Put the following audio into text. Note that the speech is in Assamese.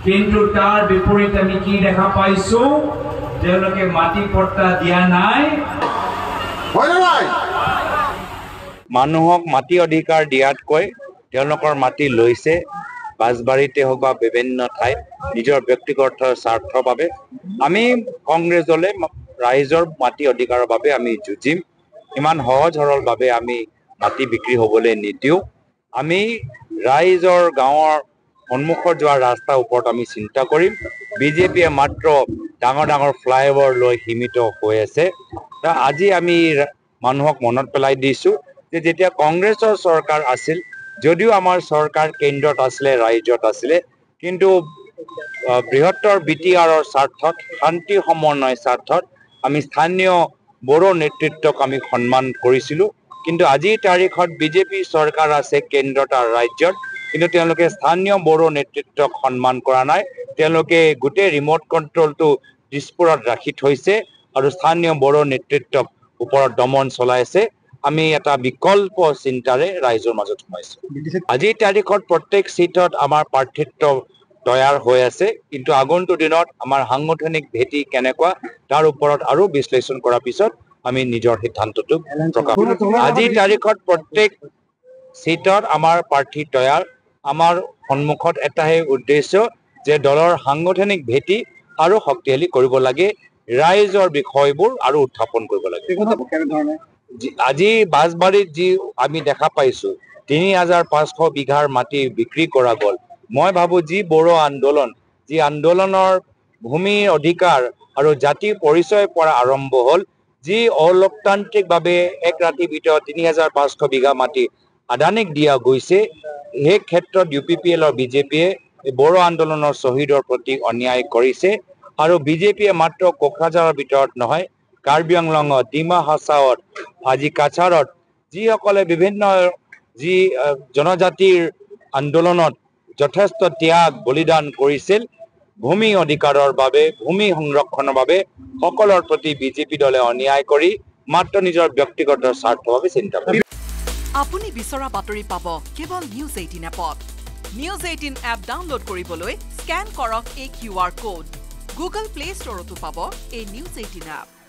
কিন্তু তাৰ বিপৰীত আমি কি দেখা পাইছো তেওঁলোকে মাটি পট্টা দিয়া নাই মানুহক মাটি অধিকাৰ দিয়াতকৈ তেওঁলোকৰ মাটি লৈছে বাজবাৰীতে হওক বা বিভিন্ন ঠাইত নিজৰ ব্যক্তিগত স্বাৰ্থৰ বাবে আমি কংগ্ৰেছ দলে ৰাইজৰ মাটি অধিকাৰৰ বাবে আমি যুঁজিম ইমান সহজ সৰলভাৱে আমি মাটি বিক্ৰী হ'বলৈ নিদিওঁ আমি ৰাইজৰ গাঁৱৰ সন্মুখত যোৱা ৰাস্তাৰ ওপৰত আমি চিন্তা কৰিম বিজেপিয়ে মাত্ৰ ডাঙৰ ডাঙৰ ফ্লাইঅভাৰ লৈ সীমিত হৈ আছে আজি আমি মানুহক মনত পেলাই দিছো যে যেতিয়া কংগ্ৰেছৰ চৰকাৰ আছিল যদিও আমাৰ চৰকাৰ কেন্দ্ৰত আছিলে ৰাজ্যত আছিলে কিন্তু বৃহত্তৰ বিটিআৰৰ স্বাৰ্থত শান্তি সমন্বয় স্বাৰ্থত আমি স্থানীয় বড়ো নেতৃত্বক আমি সন্মান কৰিছিলো কিন্তু আজিৰ তাৰিখত বিজেপি চৰকাৰ আছে কেন্দ্ৰত আৰু ৰাজ্যত কিন্তু তেওঁলোকে স্থানীয় বড়ো নেতৃত্বক সন্মান কৰা নাই তেওঁলোকে গোটেই ৰিমোট কন্ট্ৰলটো দিছপুৰত ৰাখি থৈছে আৰু স্থানীয় বড়ো নেতৃত্বক ওপৰত দমন চলাইছে আমি এটা বিকল্প চিন্তাৰে ৰাইজৰ মাজত সোমাইছো আজিৰ তাৰিখত প্ৰত্যেক সিটত আমাৰ প্ৰাৰ্থিত্ব তৈয়াৰ হৈ আছে কিন্তু আগন্তুক দিনত আমাৰ সাংগঠনিক ভেটি কেনেকুৱা তাৰ ওপৰত আৰু বিশ্লেষণ কৰাৰ পিছত আমি নিজৰ সিদ্ধান্তটো প্ৰকাশ আজিৰ তাৰিখত প্ৰত্যেক সিটত আমাৰ প্ৰাৰ্থী তৈয়াৰ আমাৰ সন্মুখত এটাহে উদ্দেশ্য যে দলৰ সাংগঠনিক ভেটি আৰু শক্তিশালী কৰিব লাগে ৰাইজৰ বিষয়বোৰ আৰু উত্থাপন কৰিব লাগে আজি বাজবাৰীত যি আমি দেখা পাইছো ৩৫০০ বিঘাৰ মাটি বিক্ৰী কৰা গ'ল মই ভাবো যি বড়ো আন্দোলন যি আন্দোলনৰ ভূমি অধিকাৰ আৰু জাতিৰ পৰিচয়ৰ পৰা আৰম্ভ হ'ল যি অলোকতান্ত্ৰিকভাৱে এক ৰাতিৰ ভিতৰত ৩৫০০ বিঘা মাটি আদানীক দিয়া গৈছে সেই ক্ষেত্ৰত UPPL আৰু বিজেপিয়ে বড়ো আন্দোলনৰ শ্বহীদৰ প্ৰতি অন্যায় কৰিছে আৰু বিজেপিয়ে মাত্ৰ কোকৰাঝাৰৰ ভিতৰত নহয় কাৰ্বি আংলঙত ডিমা হাছাওত আজি কাছাৰত যিসকলে বিভিন্ন যি জনজাতিৰ আন্দোলনত যথেষ্ট ত্যাগ বলিদান কৰিছিল ভূমি অধিকাৰৰ বাবে ভূমি সংৰক্ষণৰ বাবে সকলৰ প্ৰতি বিজেপি দলে অন্যায় কৰি মাত্ৰ নিজৰ ব্যক্তিগত স্বাৰ্থৰ বাবে চিন্তা কৰে আপুনি বিচৰা বাতৰি পাব কেৱল নিউজ 18 এপত নিউজ 18 এপ ডাউনলোড কৰিবলৈ স্ক্যান কৰক এই QR কোড গুগল প্লে ষ্টৰতো পাব এই নিউজ 18 এপ